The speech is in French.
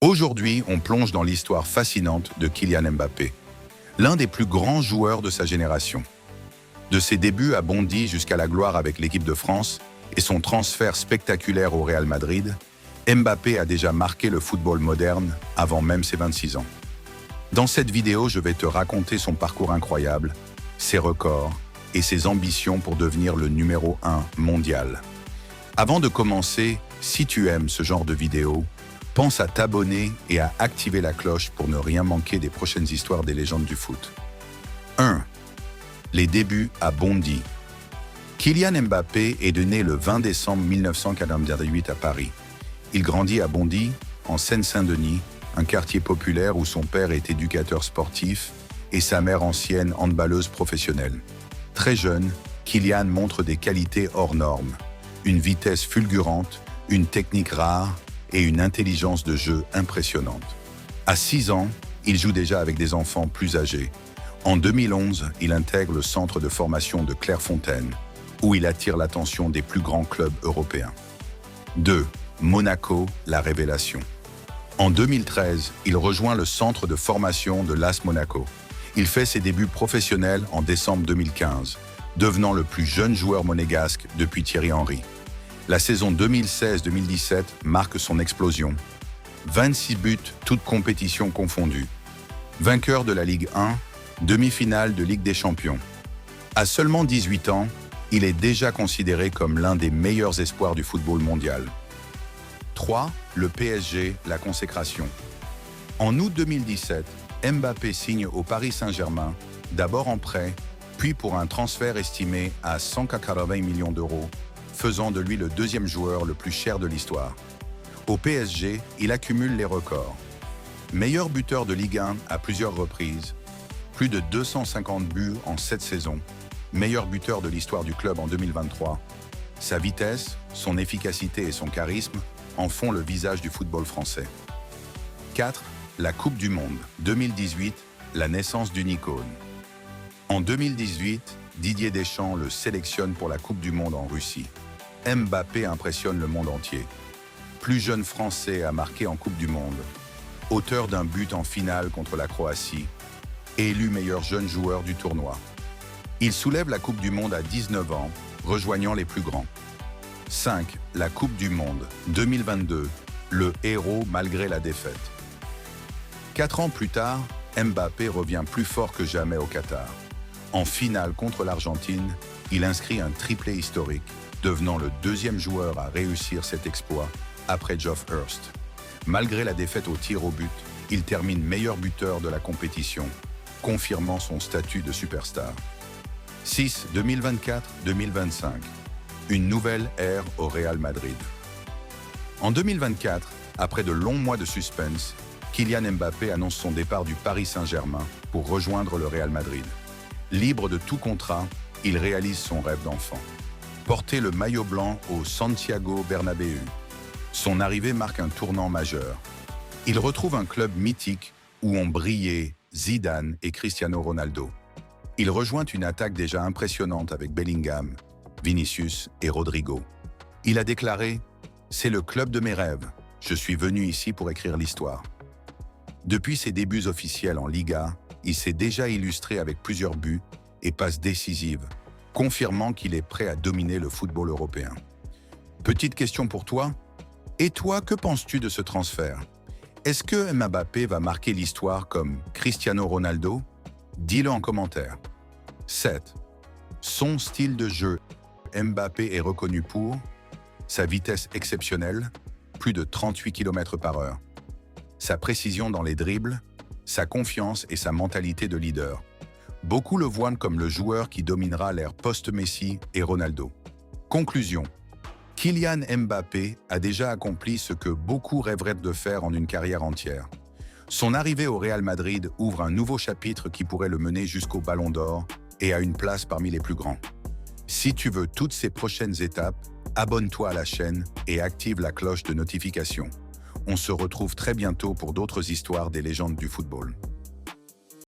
Aujourd'hui, on plonge dans l'histoire fascinante de Kylian Mbappé, l'un des plus grands joueurs de sa génération. De ses débuts à Bondy jusqu'à la gloire avec l'équipe de France et son transfert spectaculaire au Real Madrid, Mbappé a déjà marqué le football moderne avant même ses 26 ans. Dans cette vidéo, je vais te raconter son parcours incroyable, ses records et ses ambitions pour devenir le numéro 1 mondial. Avant de commencer, si tu aimes ce genre de vidéo, pense à t'abonner et à activer la cloche pour ne rien manquer des prochaines histoires des légendes du foot. 1. Les débuts à Bondy. Kylian Mbappé est né le 20 décembre 1998 à Paris. Il grandit à Bondy, en Seine-Saint-Denis, un quartier populaire où son père est éducateur sportif et sa mère ancienne handballeuse professionnelle. Très jeune, Kylian montre des qualités hors normes, une vitesse fulgurante, une technique rare et une intelligence de jeu impressionnante. À 6 ans, il joue déjà avec des enfants plus âgés. En 2011, il intègre le centre de formation de Clairefontaine, où il attire l'attention des plus grands clubs européens. 2. Monaco, la révélation. En 2013, il rejoint le centre de formation de l'AS Monaco. Il fait ses débuts professionnels en décembre 2015, devenant le plus jeune joueur monégasque depuis Thierry Henry. La saison 2016-2017 marque son explosion. 26 buts, toutes compétitions confondues. Vainqueur de la Ligue 1, demi-finale de Ligue des Champions. À seulement 18 ans, il est déjà considéré comme l'un des meilleurs espoirs du football mondial. 3. Le PSG, la consécration. En août 2017, Mbappé signe au Paris Saint-Germain, d'abord en prêt, puis pour un transfert estimé à 180 millions d'euros, faisant de lui le deuxième joueur le plus cher de l'histoire. Au PSG, il accumule les records. Meilleur buteur de Ligue 1 à plusieurs reprises, plus de 250 buts en 7 saisons, meilleur buteur de l'histoire du club en 2023. Sa vitesse, son efficacité et son charisme en font le visage du football français. 4. La Coupe du Monde. 2018, la naissance d'une icône. En 2018, Didier Deschamps le sélectionne pour la Coupe du Monde en Russie. Mbappé impressionne le monde entier. Plus jeune Français à marquer en Coupe du Monde, auteur d'un but en finale contre la Croatie, élu meilleur jeune joueur du tournoi. Il soulève la Coupe du Monde à 19 ans, rejoignant les plus grands. 5. La Coupe du Monde 2022, le héros malgré la défaite. 4 ans plus tard, Mbappé revient plus fort que jamais au Qatar. En finale contre l'Argentine, il inscrit un triplé historique, devenant le deuxième joueur à réussir cet exploit après Geoff Hurst. Malgré la défaite au tir au but, il termine meilleur buteur de la compétition, confirmant son statut de superstar. 6. 2024-2025. Une nouvelle ère au Real Madrid. En 2024, après de longs mois de suspense, Kylian Mbappé annonce son départ du Paris Saint-Germain pour rejoindre le Real Madrid. Libre de tout contrat, il réalise son rêve d'enfant. Porter le maillot blanc au Santiago Bernabéu. Son arrivée marque un tournant majeur. Il retrouve un club mythique où ont brillé Zidane et Cristiano Ronaldo. Il rejoint une attaque déjà impressionnante avec Bellingham, Vinicius et Rodrigo. Il a déclaré « C'est le club de mes rêves. Je suis venu ici pour écrire l'histoire ». Depuis ses débuts officiels en Liga, il s'est déjà illustré avec plusieurs buts et passes décisives, confirmant qu'il est prêt à dominer le football européen. Petite question pour toi. Et toi, que penses-tu de ce transfert? Est-ce que Mbappé va marquer l'histoire comme Cristiano Ronaldo? Dis-le en commentaire. 7. Son style de jeu. Mbappé est reconnu pour sa vitesse exceptionnelle, plus de 38 km/h, sa précision dans les dribbles, sa confiance et sa mentalité de leader. Beaucoup le voient comme le joueur qui dominera l'ère post-Messi et Ronaldo. Conclusion. Kylian Mbappé a déjà accompli ce que beaucoup rêveraient de faire en une carrière entière. Son arrivée au Real Madrid ouvre un nouveau chapitre qui pourrait le mener jusqu'au Ballon d'Or et à une place parmi les plus grands. Si tu veux toutes ces prochaines étapes, abonne-toi à la chaîne et active la cloche de notification. On se retrouve très bientôt pour d'autres histoires des légendes du football.